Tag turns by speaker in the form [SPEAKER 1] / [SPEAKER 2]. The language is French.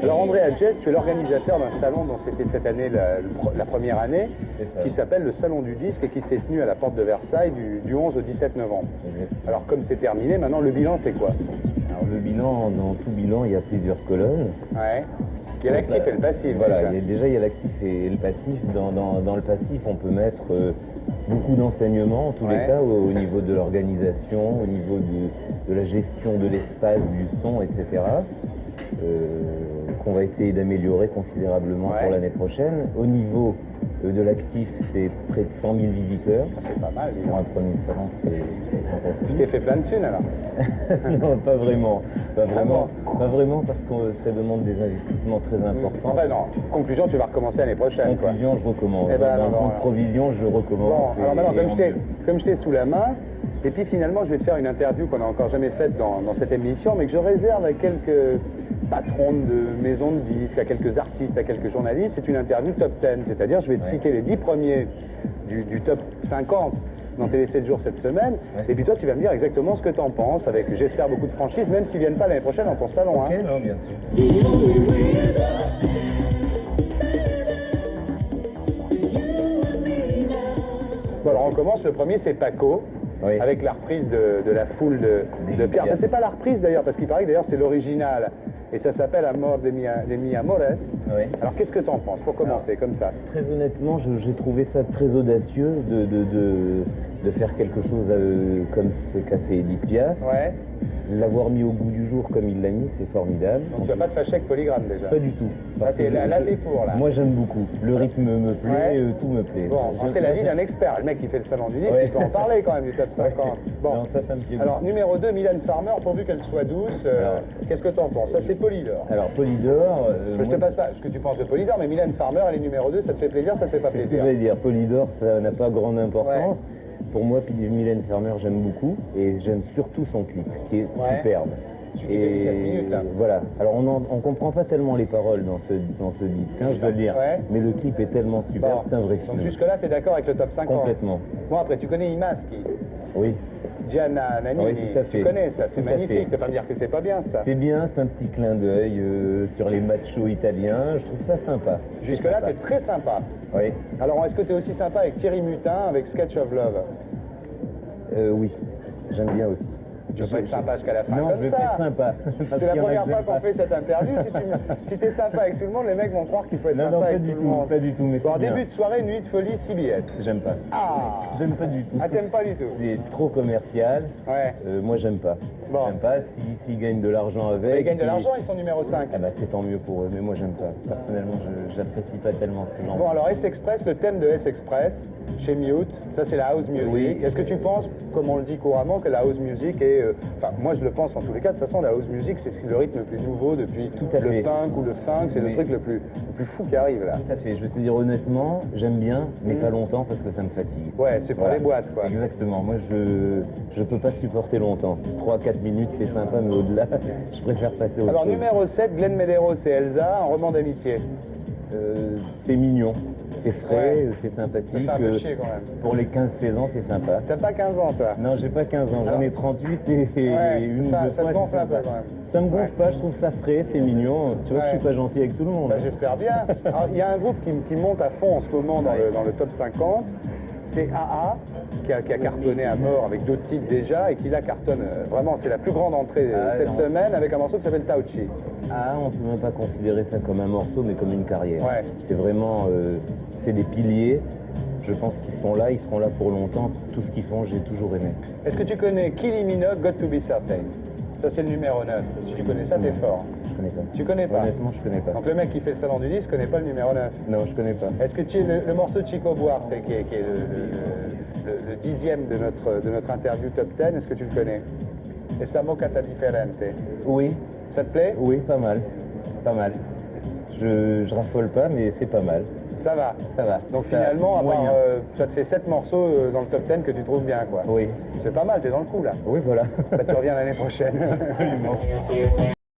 [SPEAKER 1] Alors Andrea Jess, tu es l'organisateur d'un salon dont c'était cette année la première année, qui s'appelle le Salon du Disque et qui s'est tenu à la porte de Versailles du 11 au 17 novembre.
[SPEAKER 2] Exactement.
[SPEAKER 1] Alors comme c'est terminé, maintenant le bilan c'est quoi?
[SPEAKER 2] Alors le bilan, dans tout bilan, il y a plusieurs colonnes.
[SPEAKER 1] Ouais. Il y a l'actif et le passif.
[SPEAKER 2] Voilà, déjà il y a l'actif et le passif. Dans le passif, on peut mettre beaucoup d'enseignements, en tous les cas, au niveau de l'organisation, au niveau de la gestion de l'espace, du son, etc. Qu'on va essayer d'améliorer considérablement pour l'année prochaine. Au niveau de l'actif, c'est près de 100 000 visiteurs.
[SPEAKER 1] C'est pas mal.
[SPEAKER 2] Pour un premier salon, c'est fantastique.
[SPEAKER 1] Tu t'es fait plein de thunes alors?
[SPEAKER 2] Non, pas vraiment. Pas vraiment parce que ça demande des investissements très importants.
[SPEAKER 1] Enfin non, conclusion, tu vas recommencer l'année prochaine.
[SPEAKER 2] Conclusion, je recommence.
[SPEAKER 1] Eh ben,
[SPEAKER 2] dans le provision, je recommence.
[SPEAKER 1] Bon, alors maintenant, comme je t'ai sous la main, et puis finalement, je vais te faire une interview qu'on n'a encore jamais faite dans cette émission, mais que je réserve à quelques patrons de maisons de disques, à quelques artistes, à quelques journalistes. C'est une interview top 10, c'est-à-dire je vais te citer les 10 premiers du top 50 dans Télé 7 jours cette semaine, et puis toi tu vas me dire exactement ce que tu en penses, avec j'espère beaucoup de franchise, même s'ils viennent pas l'année prochaine dans ton salon.
[SPEAKER 2] Ok, non, bien sûr.
[SPEAKER 1] Bon, alors on commence, le premier c'est Paco. Oui. Avec la reprise de la foule de Pierre. C'est pas la reprise d'ailleurs, parce qu'il paraît que d'ailleurs c'est l'original. Et ça s'appelle Amor de mi Amores.
[SPEAKER 2] Oui.
[SPEAKER 1] Alors qu'est-ce que tu en penses, pour commencer, comme ça?
[SPEAKER 2] Très honnêtement, j'ai trouvé ça très audacieux de faire quelque chose comme ce qu'a fait Edith Piaf.
[SPEAKER 1] Ouais.
[SPEAKER 2] L'avoir mis au goût du jour comme il l'a mis, c'est formidable.
[SPEAKER 1] Donc tu vas pas te fâcher avec Polygram déjà?
[SPEAKER 2] Pas du tout.
[SPEAKER 1] Là t'es pour là.
[SPEAKER 2] Moi j'aime beaucoup. Le rythme me plaît, tout me plaît.
[SPEAKER 1] Bon, c'est la vie d'un expert. Le mec qui fait le salon du disque, il peut en parler quand même du top 50. Bon.
[SPEAKER 2] Non, ça me plaît.
[SPEAKER 1] Alors numéro 2, Mylène Farmer, pourvu qu'elle soit douce, qu'est-ce que tu en penses? Ça c'est Polydor.
[SPEAKER 2] Alors Polydor...
[SPEAKER 1] je te passe pas ce que tu penses de Polydor, mais Mylène Farmer, elle est numéro 2, ça te fait plaisir, ça te fait pas plaisir?
[SPEAKER 2] C'est ce que j'allais dire. Polydor, ça n'a pas grande importance. Pour moi, Mylène Farmer, j'aime beaucoup, et j'aime surtout son clip, qui est superbe.
[SPEAKER 1] Et 7 minutes, là.
[SPEAKER 2] Voilà. Alors on comprend pas tellement les paroles dans ce disque, je dois le dire. Mais le clip est tellement super, c'est un vrai film.
[SPEAKER 1] Donc jusque-là, tu es d'accord avec le top 50?
[SPEAKER 2] Complètement.
[SPEAKER 1] Bon, après, tu connais Imaski?
[SPEAKER 2] Oui.
[SPEAKER 1] Gianna Nannini, tu connais ça, c'est magnifique, tu vas pas me dire que c'est pas bien ça.
[SPEAKER 2] C'est bien, c'est un petit clin d'œil sur les machos italiens, je trouve ça sympa.
[SPEAKER 1] Jusque-là, tu es très sympa.
[SPEAKER 2] Oui.
[SPEAKER 1] Alors, est-ce que tu es aussi sympa avec Thierry Mutin, avec Sketch of Love?
[SPEAKER 2] Oui, j'aime bien aussi.
[SPEAKER 1] Tu vas pas être sympa jusqu'à la fin?
[SPEAKER 2] Non,
[SPEAKER 1] comme
[SPEAKER 2] je vais
[SPEAKER 1] ça.
[SPEAKER 2] être sympa.
[SPEAKER 1] C'est la première fois qu'on fait cette interview. Si tu es sympa avec tout le monde, les mecs vont croire qu'il faut être sympa avec tout le monde.
[SPEAKER 2] Non, pas du tout. Mais
[SPEAKER 1] bon, début de soirée, nuit de folie, CBS.
[SPEAKER 2] J'aime pas.
[SPEAKER 1] Ah.
[SPEAKER 2] J'aime pas du tout.
[SPEAKER 1] Ah, t'aimes pas du tout?
[SPEAKER 2] C'est trop commercial.
[SPEAKER 1] Ouais.
[SPEAKER 2] Moi, j'aime pas.
[SPEAKER 1] Bon.
[SPEAKER 2] J'aime pas. S'ils gagnent de l'argent avec...
[SPEAKER 1] Ils gagnent de l'argent, ils sont numéro 5.
[SPEAKER 2] Ah bah, c'est tant mieux pour eux, mais moi, j'aime pas. Personnellement, j'apprécie pas tellement ce genre.
[SPEAKER 1] Bon, alors S-Express, le thème de S-Express, chez Mute, ça c'est la house music.
[SPEAKER 2] Oui.
[SPEAKER 1] Est-ce que tu penses, comme on le dit couramment, que la house music est... Enfin, moi je le pense en tous les cas, de toute façon la house music c'est le rythme le plus nouveau depuis le punk ou le funk, c'est le truc le plus fou qui arrive là.
[SPEAKER 2] Tout à fait, je vais te dire honnêtement, j'aime bien, mais pas longtemps parce que ça me fatigue.
[SPEAKER 1] Ouais, c'est pour les boîtes quoi.
[SPEAKER 2] Exactement, moi je peux pas supporter longtemps. 3-4 minutes c'est sympa, mais au-delà, je préfère passer au autre
[SPEAKER 1] Alors
[SPEAKER 2] chose.
[SPEAKER 1] numéro 7, Glenn Medeiros et Elsa, un roman d'amitié.
[SPEAKER 2] C'est mignon. C'est frais, c'est sympathique.
[SPEAKER 1] Ça fait un peu chier quand même.
[SPEAKER 2] Pour les 15-16 ans, c'est sympa.
[SPEAKER 1] T'as pas 15 ans toi?
[SPEAKER 2] Non, j'ai pas 15 ans, j'en ai 38 et une
[SPEAKER 1] ça,
[SPEAKER 2] ou deux
[SPEAKER 1] ça
[SPEAKER 2] fois.
[SPEAKER 1] te gonfle un peu quand même.
[SPEAKER 2] Ça me gonfle pas, je trouve ça frais, c'est mignon. Tu vois que je suis pas gentil avec tout le monde.
[SPEAKER 1] Bah, j'espère bien. Alors, il y a un groupe qui monte à fond en ce moment dans le top 50. C'est AA, qui a cartonné à mort avec d'autres titres déjà et qui la cartonne. Vraiment, c'est la plus grande entrée cette semaine avec un morceau qui s'appelle Tauchi.
[SPEAKER 2] Ah, on peut même pas considérer ça comme un morceau, mais comme une carrière.
[SPEAKER 1] Ouais.
[SPEAKER 2] C'est vraiment, c'est des piliers. Je pense qu'ils sont là, ils seront là pour longtemps. Tout ce qu'ils font, j'ai toujours aimé.
[SPEAKER 1] Est-ce que tu connais Kylie Minogue, Got to be Certain? Ça, c'est le numéro 9. Si tu connais ça, t'es fort.
[SPEAKER 2] Je connais pas.
[SPEAKER 1] Tu connais pas?
[SPEAKER 2] Honnêtement, je connais pas.
[SPEAKER 1] Donc le mec qui fait le salon du disque connaît pas le numéro 9?
[SPEAKER 2] Non, je connais pas.
[SPEAKER 1] Est-ce que tu le morceau de Chico Buarque, qui est le 10e de notre interview top 10, est-ce que tu le connais? Esa Mocata Differente.
[SPEAKER 2] Oui.
[SPEAKER 1] Ça te plaît?
[SPEAKER 2] Oui, pas mal. Pas mal. Je raffole pas, mais c'est pas mal.
[SPEAKER 1] Ça va?
[SPEAKER 2] Ça va.
[SPEAKER 1] Donc finalement, ça te fait 7 morceaux dans le top 10 que tu trouves bien, quoi.
[SPEAKER 2] Oui.
[SPEAKER 1] C'est pas mal, t'es dans le coup, là.
[SPEAKER 2] Oui, voilà.
[SPEAKER 1] Bah, tu reviens l'année prochaine.
[SPEAKER 2] Absolument.